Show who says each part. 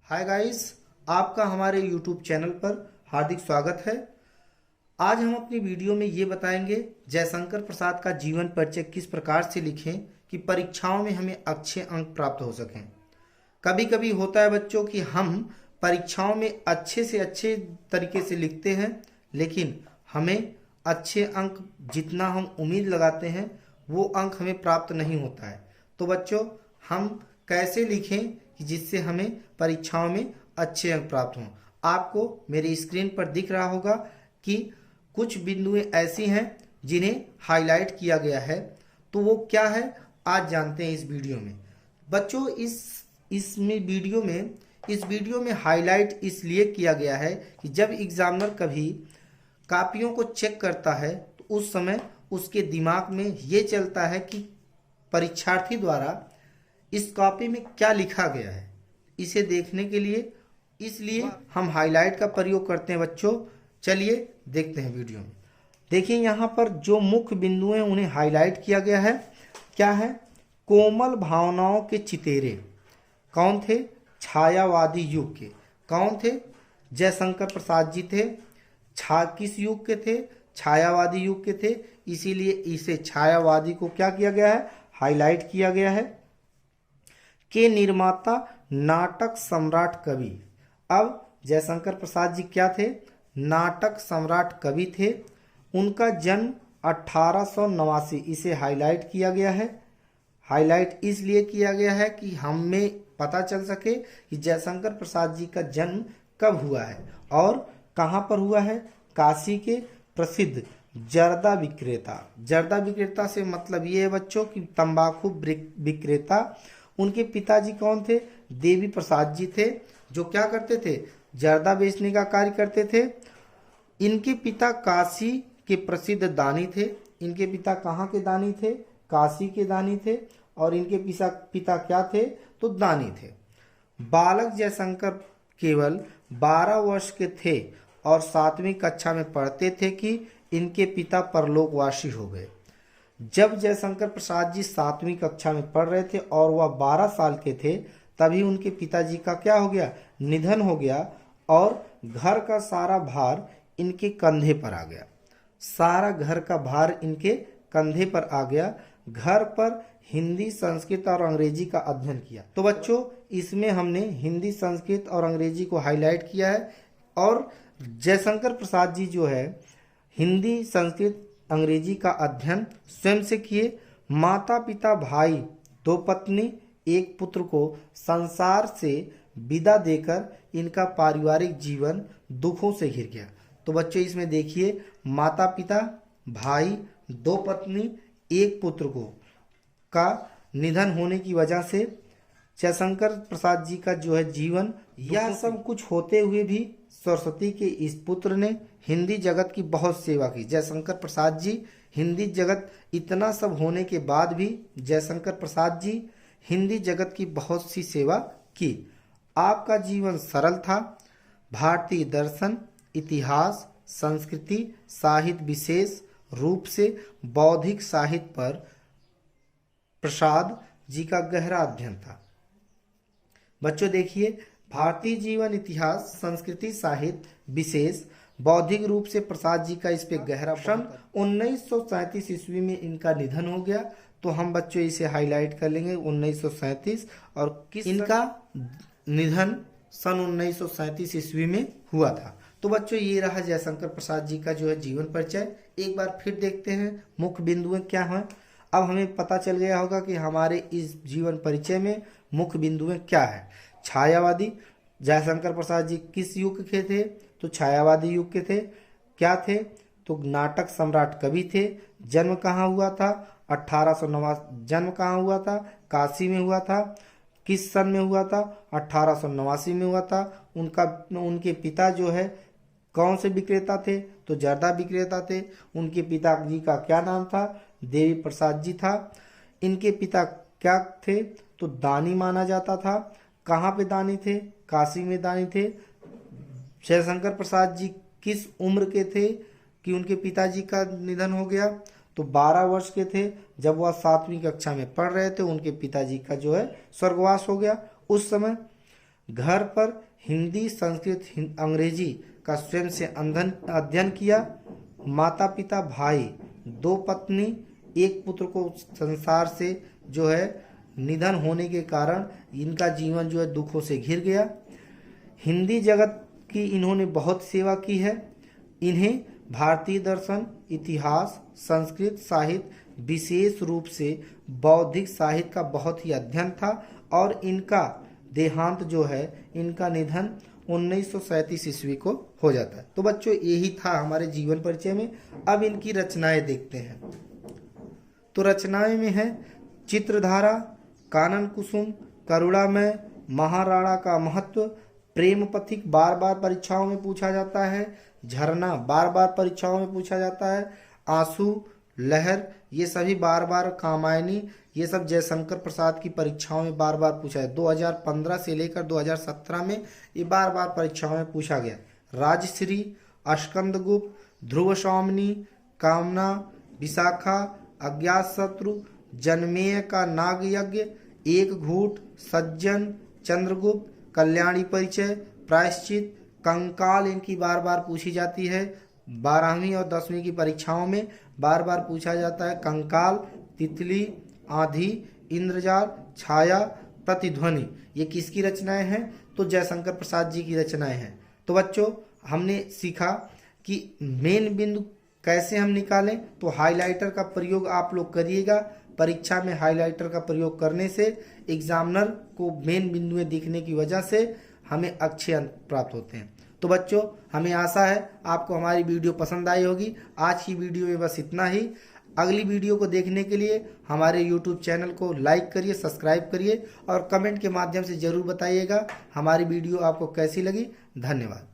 Speaker 1: Hi guys, आपका हमारे YouTube channel पर हार्दिक स्वागत है। आज हम अपनी वीडियो में ये बताएंगे जयशंकर प्रसाद का जीवन परिचय किस प्रकार से लिखें कि परीक्षाओं में हमें अच्छे अंक प्राप्त हो सकें। कभी कभी होता है बच्चों कि हम परीक्षाओं में अच्छे से अच्छे तरीके से लिखते हैं, लेकिन हमें अच्छे अंक जितना हम उम्मीद लगाते हैं वो अंक हमें प्राप्त नहीं होता है। तो बच्चों, हम कैसे लिखें कि जिससे हमें परीक्षाओं में अच्छे अंक प्राप्त हों। आपको मेरी स्क्रीन पर दिख रहा होगा कि कुछ बिंदुएं ऐसी हैं जिन्हें हाईलाइट किया गया है, तो वो क्या है आज जानते हैं इस वीडियो में। बच्चों, इस वीडियो में हाईलाइट इसलिए किया गया है कि जब एग्जामिनर कभी कापियों को चेक करता है तो उस समय उसके दिमाग में ये चलता है कि परीक्षार्थी द्वारा इस कॉपी में क्या लिखा गया है, इसे देखने के लिए इसलिए हम हाईलाइट का प्रयोग करते हैं। बच्चों, चलिए देखते हैं वीडियो में। देखिए यहाँ पर जो मुख्य बिंदु हैं उन्हें हाईलाइट किया गया है। क्या है? कोमल भावनाओं के चितेरे। कौन थे? छायावादी युग के। कौन थे? जयशंकर प्रसाद जी थे। किस युग के थे? छायावादी युग के थे, इसीलिए इसे छायावादी को क्या किया गया है? हाईलाइट किया गया है। के निर्माता नाटक सम्राट कवि। अब जयशंकर प्रसाद जी क्या थे? नाटक सम्राट कवि थे। उनका जन्म 1889, इसे हाईलाइट किया गया है। हाईलाइट इसलिए किया गया है कि हमें पता चल सके कि जयशंकर प्रसाद जी का जन्म कब हुआ है और कहाँ पर हुआ है। काशी के प्रसिद्ध जर्दा विक्रेता। जर्दा विक्रेता से मतलब ये है बच्चों कि तंबाकू विक्रेता। उनके पिताजी कौन थे? देवी प्रसाद जी थे, जो क्या करते थे? जर्दा बेचने का कार्य करते थे। इनके पिता काशी के प्रसिद्ध दानी थे। इनके पिता कहाँ के दानी थे? काशी के दानी थे। और इनके पिता क्या थे? तो दानी थे। बालक जयशंकर केवल 12 वर्ष के थे और 7वीं कक्षा में पढ़ते थे कि इनके पिता परलोकवासी हो गए। जब जयशंकर प्रसाद जी 7वीं कक्षा में पढ़ रहे थे और वह 12 साल के थे, तभी उनके पिताजी का क्या हो गया? निधन हो गया और घर का सारा भार इनके कंधे पर आ गया। सारा घर का भार इनके कंधे पर आ गया। घर पर हिंदी, संस्कृत और अंग्रेजी का अध्ययन किया। तो बच्चों, इसमें हमने हिंदी, संस्कृत और अंग्रेजी को हाईलाइट किया है। और जयशंकर प्रसाद जी जो है हिंदी, संस्कृत, अंग्रेजी का अध्ययन स्वयं से किए। माता पिता, भाई, 2 पत्नी, 1 पुत्र को संसार से विदा देकर इनका पारिवारिक जीवन दुखों से घिर गया। तो बच्चों, इसमें देखिए, माता पिता, भाई, 2 पत्नी, 1 पुत्र को का निधन होने की वजह से जयशंकर प्रसाद जी का जो है जीवन, यह सब कुछ होते हुए भी सरस्वती के इस पुत्र ने हिंदी जगत की बहुत सेवा की। जयशंकर प्रसाद जी हिंदी जगत, इतना सब होने के बाद भी जयशंकर प्रसाद जी हिंदी जगत की बहुत सी सेवा की। आपका जीवन सरल था। भारतीय दर्शन, इतिहास, संस्कृति, साहित्य, विशेष रूप से बौद्धिक साहित्य पर प्रसाद जी का गहरा अध्ययन था। बच्चों देखिए, भारतीय जीवन, इतिहास, संस्कृति, साहित्य, विशेष बौद्धिक रूप से प्रसाद जी का इस पे गहरा। सन 1937 ईस्वी में इनका निधन हो गया। तो हम बच्चों इसे हाईलाइट कर लेंगे 1937। और किस इनका निधन सन 1937 ईस्वी में हुआ था। तो बच्चों, ये रहा जयशंकर प्रसाद जी का जो है जीवन परिचय। एक बार फिर देखते हैं मुख्य बिंदुएं क्या हैं। अब हमें पता चल गया होगा कि हमारे इस जीवन परिचय में मुख्य बिंदुएं क्या है। छायावादी, जयशंकर प्रसाद जी किस युग के थे? तो छायावादी युग के थे। क्या थे? तो नाटक सम्राट कवि थे। जन्म कहाँ हुआ था? 1889। जन्म कहाँ हुआ था? काशी में हुआ था। किस सन में हुआ था? 1889 में हुआ था। उनके पिता जो है कौन से विक्रेता थे? तो जर्दा विक्रेता थे। उनके पिताजी का क्या नाम था? देवी प्रसाद जी था। इनके पिता क्या थे? तो दानी माना जाता था। कहाँ पे दानी थे? काशी में दानी थे। जयशंकर प्रसाद जी किस उम्र के थे कि उनके पिताजी का निधन हो गया? तो 12 वर्ष के थे जब वह 7वीं कक्षा में पढ़ रहे थे। उनके पिताजी का जो है स्वर्गवास हो गया उस समय। घर पर हिंदी, संस्कृत, अंग्रेजी का स्वयं से अध्ययन किया। माता पिता, भाई, 2 पत्नी, 1 पुत्र को संसार से जो है निधन होने के कारण इनका जीवन जो है दुखों से घिर गया। हिंदी जगत की इन्होंने बहुत सेवा की है। इन्हें भारतीय दर्शन, इतिहास, संस्कृत साहित्य, विशेष रूप से बौद्धिक साहित्य का बहुत ही अध्ययन था और इनका देहांत जो है, इनका निधन 1937 ईस्वी को हो जाता है। तो बच्चों यही था हमारे जीवन परिचय में। अब इनकी रचनाएं देखते हैं। तो रचनाएं में है चित्रधारा, कानन कुसुम, करुणामय, महाराणा का महत्व, प्रेम पथिक बार बार परीक्षाओं में पूछा जाता है, झरना बार बार परीक्षाओं में पूछा जाता है, आंसू, लहर, ये सभी बार बार, कामायनी, ये सब जयशंकर प्रसाद की परीक्षाओं में बार बार पूछा है। 2015 से लेकर 2017 में ये बार बार परीक्षाओं में पूछा गया। राजश्री, अस्कंदगुप्त, ध्रुव स्वामिनी, कामना, विशाखा, अज्ञातशत्रु, जनमेय का नाग यज्ञ, एक घूट, सज्जन, चंद्रगुप्त, कल्याणी परिचय, प्रायश्चित, कंकाल इनकी बार बार पूछी जाती है। 12वीं और 10वीं की परीक्षाओं में बार बार पूछा जाता है। कंकाल, तितली, आंधी, इंद्रजाल, छाया, प्रतिध्वनि, ये किसकी रचनाएं हैं? तो जयशंकर प्रसाद जी की रचनाएं हैं। तो बच्चों हमने सीखा कि मेन बिंदु कैसे हम निकालें। तो हाइलाइटर का प्रयोग आप लोग करिएगा। परीक्षा में हाइलाइटर का प्रयोग करने से एग्जामिनर को मेन बिंदुएं दिखने की वजह से हमें अच्छे अंक प्राप्त होते हैं। तो बच्चों हमें आशा है आपको हमारी वीडियो पसंद आई होगी। आज की वीडियो में बस इतना ही। अगली वीडियो को देखने के लिए हमारे YouTube चैनल को लाइक करिए, सब्सक्राइब करिए और कमेंट के माध्यम से ज़रूर बताइएगा हमारी वीडियो आपको कैसी लगी। धन्यवाद।